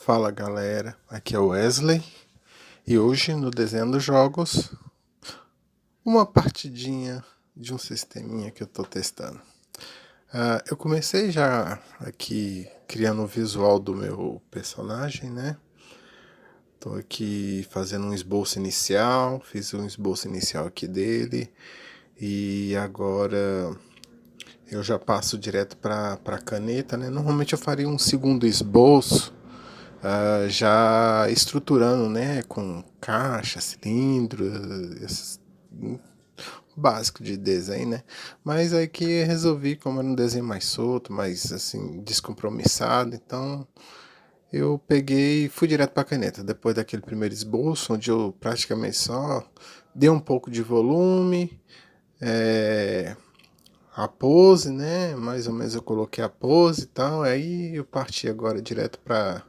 Fala galera, aqui é o Wesley e hoje no Desenhando Jogos, uma partidinha de um sisteminha que eu tô testando. Eu comecei já aqui criando o visual do meu personagem, né? Tô aqui fazendo um esboço inicial, fiz um esboço inicial aqui dele e agora eu já passo direto para caneta, né? Normalmente eu faria um segundo esboço já estruturando, né, com caixa, cilindro, esses básico de desenho, né? Mas aí que resolvi, como era um desenho mais solto, mais assim, descompromissado, então eu peguei e fui direto para a caneta. Depois daquele primeiro esboço, onde eu praticamente só dei um pouco de volume, é, a pose, né? Mais ou menos eu coloquei a pose e tal. Aí eu parti agora direto para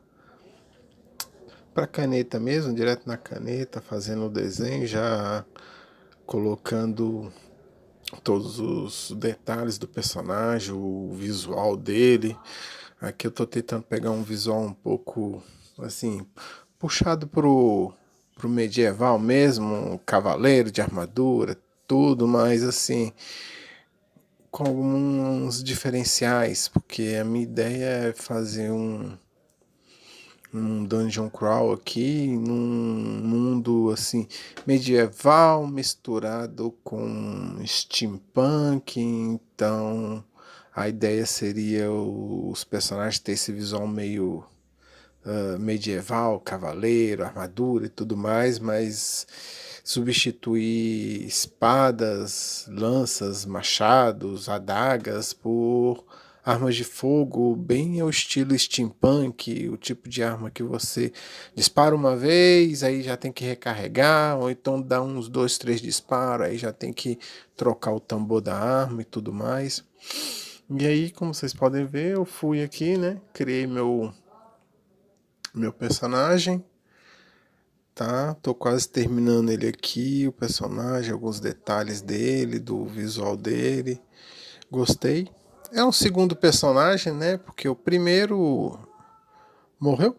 caneta mesmo, direto na caneta, fazendo o desenho, já colocando todos os detalhes do personagem, o visual dele. Aqui eu tô tentando pegar um visual um pouco assim, puxado pro medieval mesmo, um cavaleiro de armadura, tudo, mas assim, com alguns diferenciais, porque a minha ideia é fazer um dungeon crawl aqui, num mundo assim medieval misturado com steampunk, então a ideia seria os personagens ter esse visual meio medieval, cavaleiro, armadura e tudo mais, mas substituir espadas, lanças, machados, adagas por armas de fogo bem ao estilo steampunk, o tipo de arma que você dispara uma vez, aí já tem que recarregar, ou então dá uns dois, três disparos, aí já tem que trocar o tambor da arma e tudo mais. E aí, como vocês podem ver, eu fui aqui, né? Criei meu personagem, tá? Tô quase terminando ele aqui, o personagem, alguns detalhes dele, do visual dele. Gostei. É um segundo personagem, né? Porque o primeiro morreu.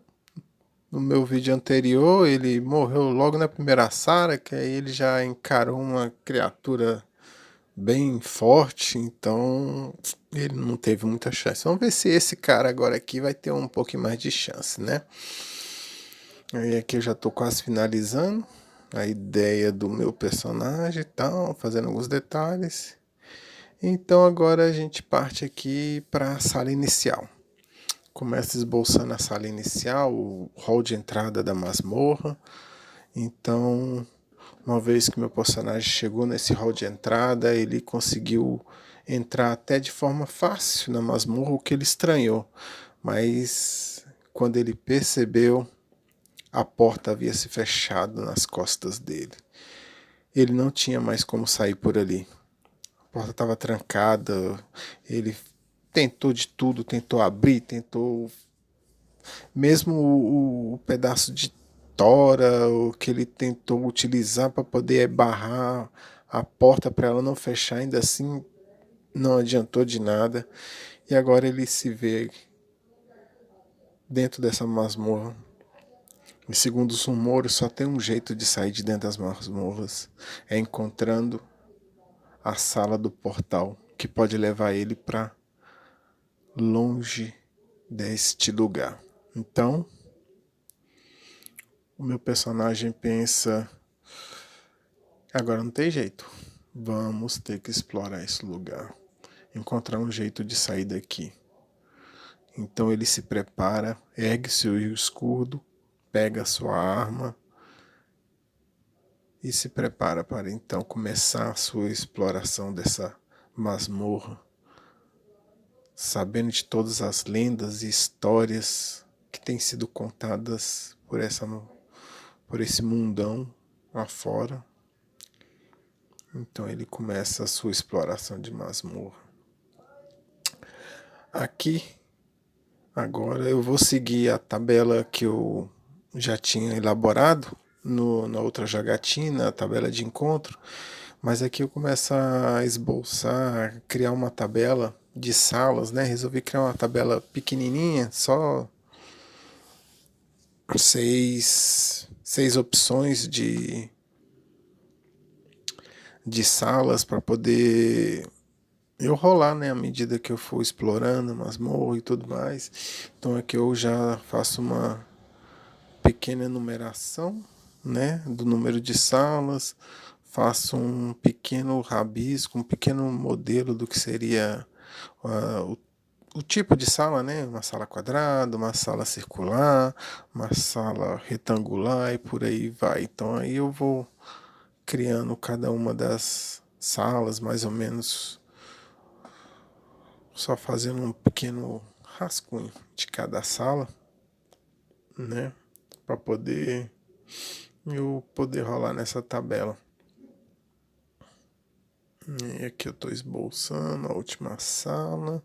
No meu vídeo anterior, ele morreu logo na primeira Sara, que aí ele já encarou uma criatura bem forte, então ele não teve muita chance. Vamos ver se esse cara agora aqui vai ter um pouquinho mais de chance, né? Aí aqui eu já tô quase finalizando a ideia do meu personagem e tal, fazendo alguns detalhes. Então agora a gente parte aqui para a sala inicial. Começa esboçando a sala inicial, o hall de entrada da masmorra. Então, uma vez que meu personagem chegou nesse hall de entrada, ele conseguiu entrar até de forma fácil na masmorra, o que ele estranhou. Mas quando ele percebeu, a porta havia se fechado nas costas dele. Ele não tinha mais como sair por ali. A porta estava trancada. Ele tentou de tudo, tentou abrir, tentou mesmo o pedaço de tora o que ele tentou utilizar para poder barrar a porta para ela não fechar, ainda assim não adiantou de nada. E agora ele se vê dentro dessa masmorra. E segundo os rumores, só tem um jeito de sair de dentro das masmorras: é encontrando a sala do portal, que pode levar ele para longe deste lugar. Então, o meu personagem pensa: agora não tem jeito, vamos ter que explorar esse lugar, encontrar um jeito de sair daqui. Então ele se prepara, ergue seu escudo, pega a sua arma e se prepara para então começar a sua exploração dessa masmorra, sabendo de todas as lendas e histórias que têm sido contadas por esse mundão afora. Então ele começa a sua exploração de masmorra. Aqui, agora eu vou seguir a tabela que eu já tinha elaborado na outra jogatina, a tabela de encontro, mas aqui eu começo a esboçar, criar uma tabela de salas, né? Resolvi criar uma tabela pequenininha, só seis opções de salas para poder eu rolar, né, à medida que eu for explorando a masmorra e tudo mais. Então aqui eu já faço uma pequena numeração, né, do número de salas, faço um pequeno rabisco, um pequeno modelo do que seria o tipo de sala, né? Uma sala quadrada, uma sala circular, uma sala retangular e por aí vai. Então aí eu vou criando cada uma das salas, mais ou menos, só fazendo um pequeno rascunho de cada sala, né? Para poder eu poder rolar nessa tabela. E aqui eu estou esboçando a última sala.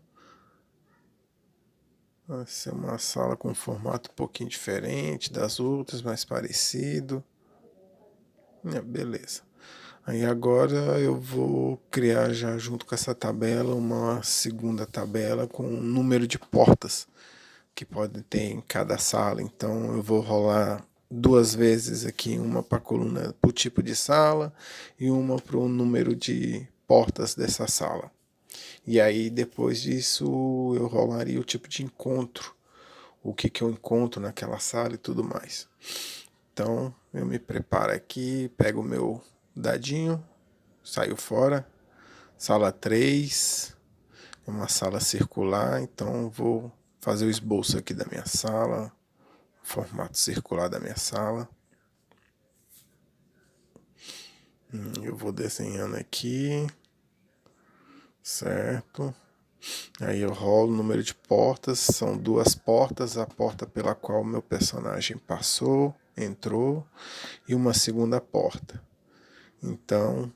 Vai ser uma sala com um formato um pouquinho diferente das outras, mais parecido. Beleza. Aí agora eu vou criar já junto com essa tabela uma segunda tabela com o número de portas que pode ter em cada sala. Então eu vou rolar duas vezes aqui, uma para a coluna para o tipo de sala e uma para o número de portas dessa sala. E aí depois disso eu rolaria o tipo de encontro, o que eu encontro naquela sala e tudo mais. Então eu me preparo aqui, pego o meu dadinho, saio fora. Sala 3 é uma sala circular, então vou fazer o esboço aqui da minha sala, formato circular da minha sala. Eu vou desenhando aqui, certo? Aí eu rolo o número de portas, são duas portas, a porta pela qual o meu personagem passou, entrou, e uma segunda porta. Então,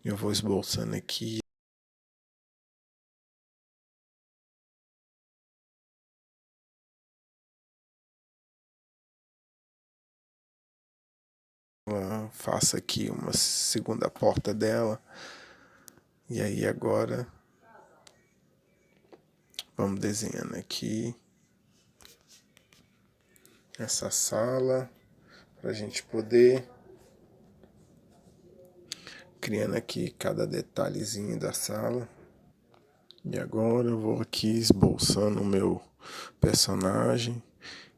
eu vou esboçando aqui. Faço aqui uma segunda porta dela. E aí agora, vamos desenhando aqui essa sala, para a gente poder criando aqui cada detalhezinho da sala. E agora eu vou aqui esboçando o meu personagem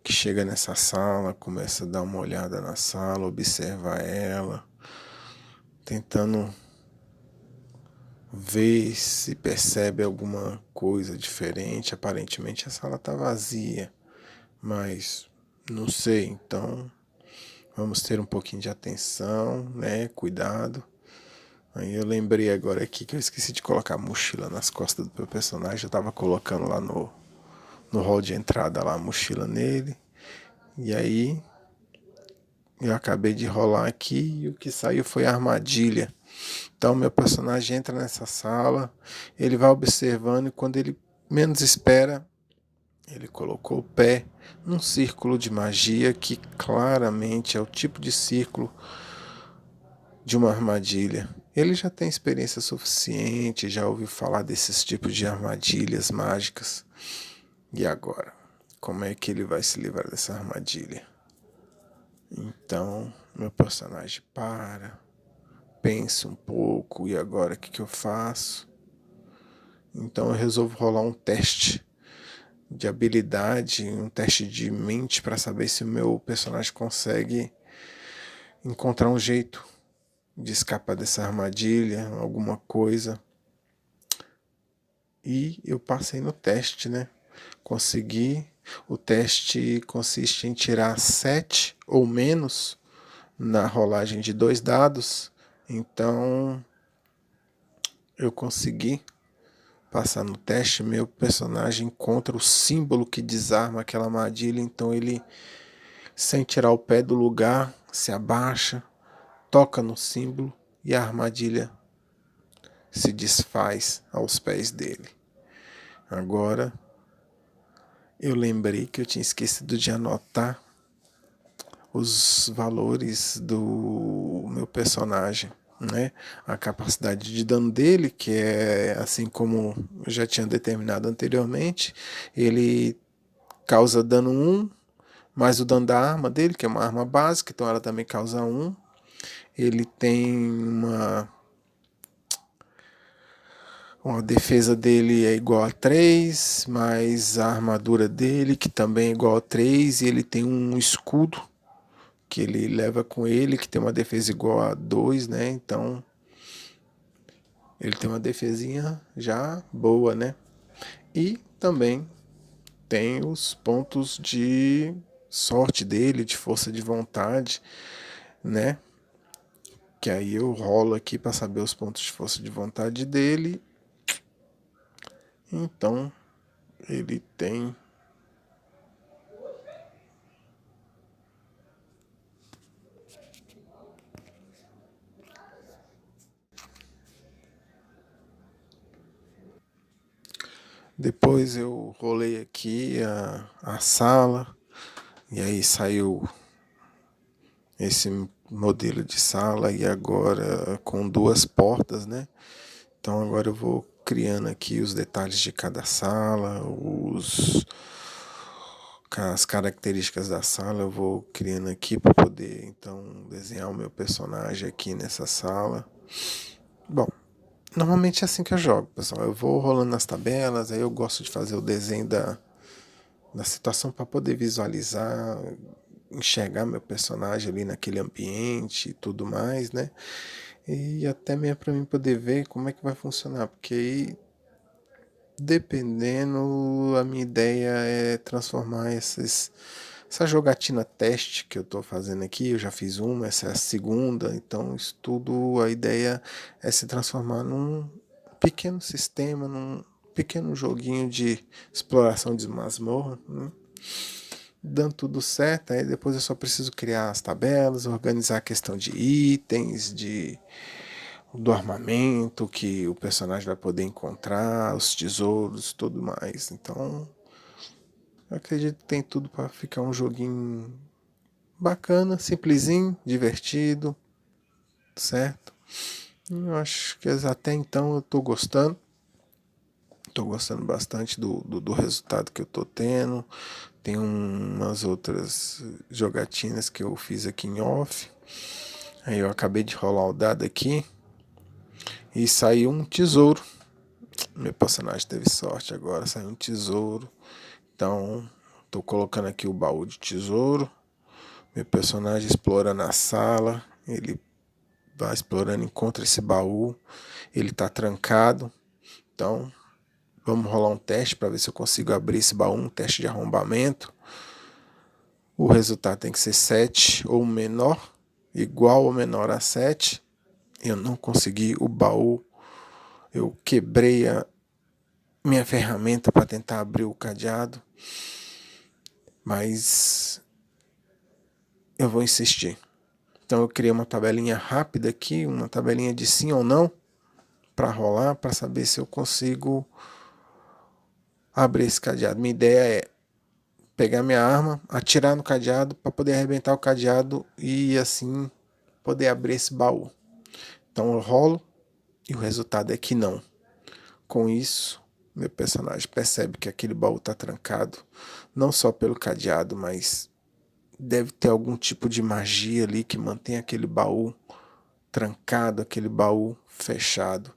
que chega nessa sala, começa a dar uma olhada na sala, observa ela, tentando ver se percebe alguma coisa diferente. Aparentemente a sala está vazia, mas não sei, então vamos ter um pouquinho de atenção, né? Cuidado. Aí eu lembrei agora aqui que eu esqueci de colocar a mochila nas costas do meu personagem. Eu tava colocando lá no hall de entrada lá a mochila nele. E aí eu acabei de rolar aqui e o que saiu foi a armadilha. Então meu personagem entra nessa sala, ele vai observando e quando ele menos espera, ele colocou o pé num círculo de magia que claramente é o tipo de círculo de uma armadilha. Ele já tem experiência suficiente, já ouviu falar desses tipos de armadilhas mágicas. E agora? Como é que ele vai se livrar dessa armadilha? Então, meu personagem pensa um pouco, e agora o que eu faço? Então eu resolvo rolar um teste de habilidade, um teste de mente para saber se o meu personagem consegue encontrar um jeito de escapar dessa armadilha, alguma coisa. E eu passei no teste, né? Consegui. O teste consiste em tirar 7 ou menos na rolagem de 2 dados. Então eu consegui passar no teste. Meu personagem encontra o símbolo que desarma aquela armadilha. Então ele, sem tirar o pé do lugar, se abaixa, toca no símbolo e a armadilha se desfaz aos pés dele. Agora eu lembrei que eu tinha esquecido de anotar os valores do meu personagem, né? A capacidade de dano dele, que é assim como eu já tinha determinado anteriormente, ele causa dano 1, mais o dano da arma dele, que é uma arma básica, então ela também causa 1. Ele tem a defesa dele é igual a 3, mais a armadura dele, que também é igual a 3, e ele tem um escudo que ele leva com ele, que tem uma defesa igual a 2, né? Então, ele tem uma defesinha já boa, né? E também tem os pontos de sorte dele, de força de vontade, né? Que aí eu rolo aqui para saber os pontos de força de vontade dele. Então, ele tem depois eu rolei aqui a sala e aí saiu esse modelo de sala e agora com 2 portas, né? Então agora eu vou criando aqui os detalhes de cada sala, as características da sala, eu vou criando aqui para poder então desenhar o meu personagem aqui nessa sala. Bom, normalmente é assim que eu jogo, pessoal. Eu vou rolando nas tabelas, aí eu gosto de fazer o desenho da situação para poder visualizar, enxergar meu personagem ali naquele ambiente e tudo mais, né? E até mesmo para mim poder ver como é que vai funcionar, porque aí, dependendo, a minha ideia é transformar essa jogatina teste que eu estou fazendo aqui. Eu já fiz uma, essa é a segunda, então isso tudo, a ideia é se transformar num pequeno sistema, num pequeno joguinho de exploração de masmorra, né? Dando tudo certo, aí depois eu só preciso criar as tabelas, organizar a questão de itens, do armamento que o personagem vai poder encontrar, os tesouros, tudo mais. Então, eu acredito que tem tudo para ficar um joguinho bacana, simplesinho, divertido, certo? Eu acho que até então eu estou gostando. Estou gostando bastante do resultado que eu estou tendo. Tem umas outras jogatinas que eu fiz aqui em off. Aí eu acabei de rolar o dado aqui e saiu um tesouro. Meu personagem teve sorte agora, saiu um tesouro. Então, estou colocando aqui o baú de tesouro. Meu personagem explora na sala. Ele vai explorando, encontra esse baú. Ele está trancado. Então, vamos rolar um teste para ver se eu consigo abrir esse baú, um teste de arrombamento. O resultado tem que ser 7 ou menor, igual ou menor a 7. Eu não consegui o baú. Eu quebrei a minha ferramenta para tentar abrir o cadeado. Mas eu vou insistir. Então eu criei uma tabelinha rápida aqui, uma tabelinha de sim ou não, para rolar, para saber se eu consigo abrir esse cadeado. Minha ideia é pegar minha arma, atirar no cadeado para poder arrebentar o cadeado e assim poder abrir esse baú. Então eu rolo e o resultado é que não. Com isso, meu personagem percebe que aquele baú está trancado, não só pelo cadeado, mas deve ter algum tipo de magia ali que mantém aquele baú trancado, aquele baú fechado.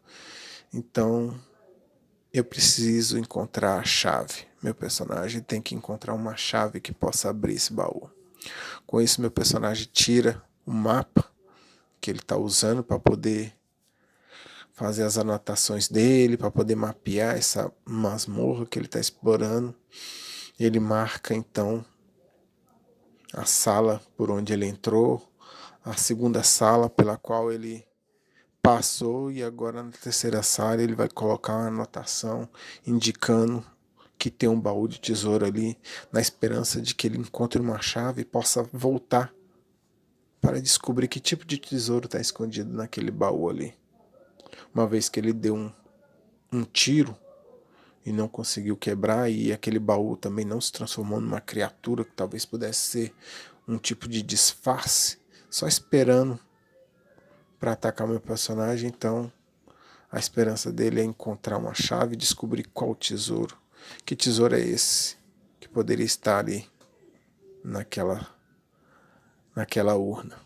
Então, eu preciso encontrar a chave. Meu personagem tem que encontrar uma chave que possa abrir esse baú. Com isso, meu personagem tira o mapa que ele está usando para poder fazer as anotações dele, para poder mapear essa masmorra que ele está explorando. Ele marca então a sala por onde ele entrou, a segunda sala pela qual ele passou, e agora na terceira sala ele vai colocar uma anotação indicando que tem um baú de tesouro ali, na esperança de que ele encontre uma chave e possa voltar para descobrir que tipo de tesouro está escondido naquele baú ali. Uma vez que ele deu um tiro e não conseguiu quebrar, e aquele baú também não se transformou numa criatura que talvez pudesse ser um tipo de disfarce, só esperando para atacar meu personagem. Então a esperança dele é encontrar uma chave e descobrir qual tesouro. Que tesouro é esse que poderia estar ali? naquela urna.